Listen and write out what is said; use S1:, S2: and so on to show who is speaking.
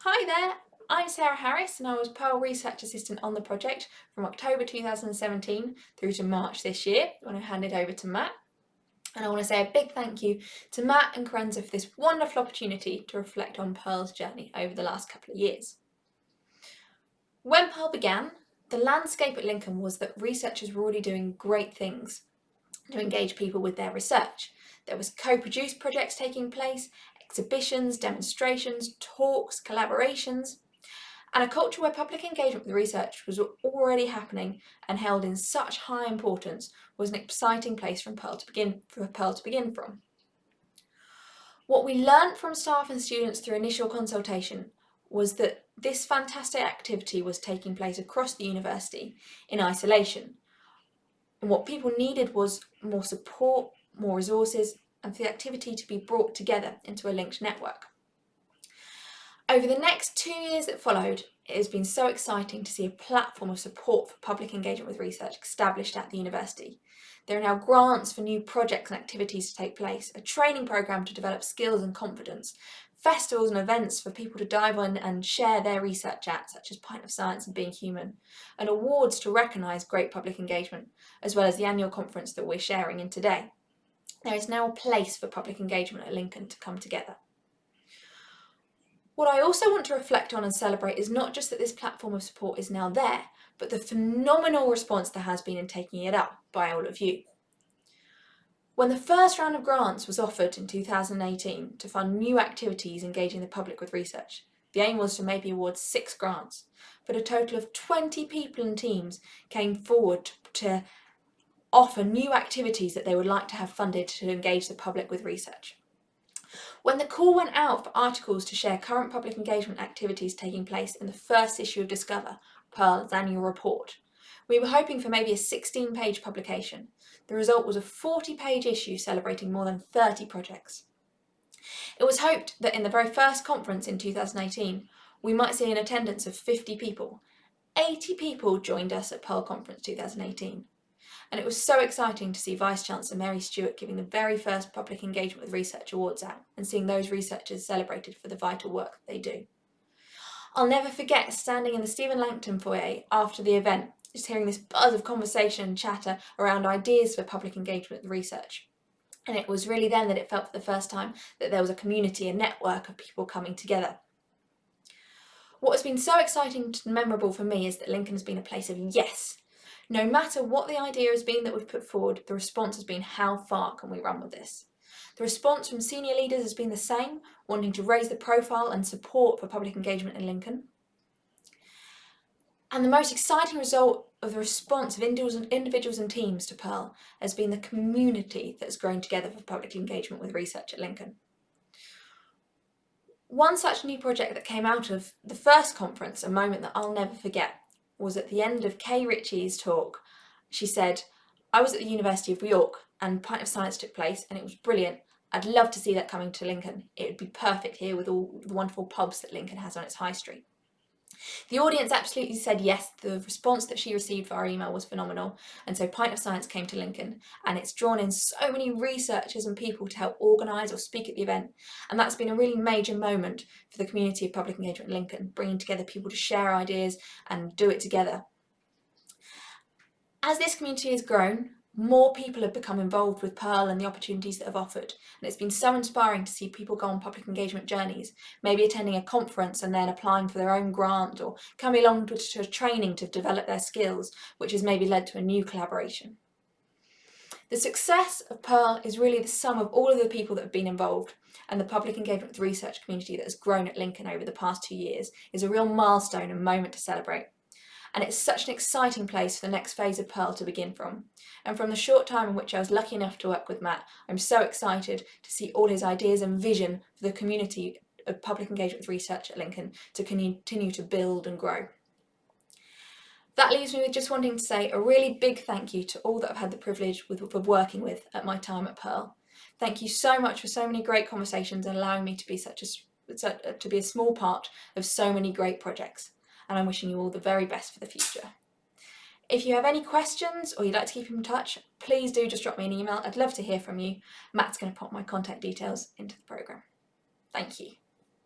S1: Hi there, I'm Sarah Harris and I was Pearl Research Assistant on the project from October 2017 through to March this year when I handed over to Matt. And I want to say a big thank you to Matt and Karenza for this wonderful opportunity to reflect on Pearl's journey over the last couple of years. When Pearl began, the landscape at Lincoln was that researchers were already doing great things to engage people with their research. There was co-produced projects taking place, exhibitions, demonstrations, talks, collaborations, and a culture where public engagement with research was already happening and held in such high importance was an exciting place for Pearl to begin from. What we learnt from staff and students through initial consultation was that this fantastic activity was taking place across the university in isolation. And what people needed was more support, more resources, and for the activity to be brought together into a linked network. Over the next 2 years that followed, it has been so exciting to see a platform of support for public engagement with research established at the university. There are now grants for new projects and activities to take place, a training programme to develop skills and confidence, festivals and events for people to dive in and share their research at, such as Pint of Science and Being Human, and awards to recognise great public engagement, as well as the annual conference that we're sharing in today. There is now a place for public engagement at Lincoln to come together. What I also want to reflect on and celebrate is not just that this platform of support is now there, but the phenomenal response there has been in taking it up by all of you. When the first round of grants was offered in 2018 to fund new activities engaging the public with research, the aim was to maybe award 6 grants, but a total of 20 people and teams came forward to offer new activities that they would like to have funded to engage the public with research. When the call went out for articles to share current public engagement activities taking place in the first issue of Discover, Pearl's annual report, we were hoping for maybe a 16-page publication. The result was a 40-page issue celebrating more than 30 projects. It was hoped that in the very first conference in 2018, we might see an attendance of 50 people. 80 people joined us at Pearl Conference 2018. And it was so exciting to see Vice-Chancellor Mary Stewart giving the very first Public Engagement with Research Awards out and seeing those researchers celebrated for the vital work that they do. I'll never forget standing in the Stephen Langton foyer after the event, just hearing this buzz of conversation and chatter around ideas for public engagement with research. And it was really then that it felt for the first time that there was a community, a network of people coming together. What has been so exciting and memorable for me is that Lincoln has been a place of yes. No matter what the idea has been that we've put forward, the response has been how far can we run with this? The response from senior leaders has been the same, wanting to raise the profile and support for public engagement in Lincoln. And the most exciting result of the response of individuals and teams to Pearl has been the community that has grown together for public engagement with research at Lincoln. One such new project that came out of the first conference, a moment that I'll never forget, was at the end of Kay Ritchie's talk. She said, I was at the University of York and Pint of Science took place and it was brilliant. I'd love to see that coming to Lincoln. It would be perfect here with all the wonderful pubs that Lincoln has on its high street. The audience absolutely said yes. The response that she received via email was phenomenal, and so Pint of Science came to Lincoln, and it's drawn in so many researchers and people to help organise or speak at the event, and that's been a really major moment for the community of public engagement in Lincoln, bringing together people to share ideas and do it together. As this community has grown, more people have become involved with Pearl and the opportunities that have offered, and it's been so inspiring to see people go on public engagement journeys, maybe attending a conference and then applying for their own grant or coming along to a training to develop their skills, which has maybe led to a new collaboration. The success of Pearl is really the sum of all of the people that have been involved, and the public engagement with research community that has grown at Lincoln over the past 2 years is a real milestone and moment to celebrate. And it's such an exciting place for the next phase of Pearl to begin from. And from the short time in which I was lucky enough to work with Matt, I'm so excited to see all his ideas and vision for the community of public engagement with research at Lincoln to continue to build and grow. That leaves me with just wanting to say a really big thank you to all that I've had the privilege of working with at my time at Pearl. Thank you so much for so many great conversations and allowing me to be a small part of so many great projects. And I'm wishing you all the very best for the future. If you have any questions or you'd like to keep in touch, please do just drop me an email. I'd love to hear from you. Matt's going to pop my contact details into the programme. Thank you.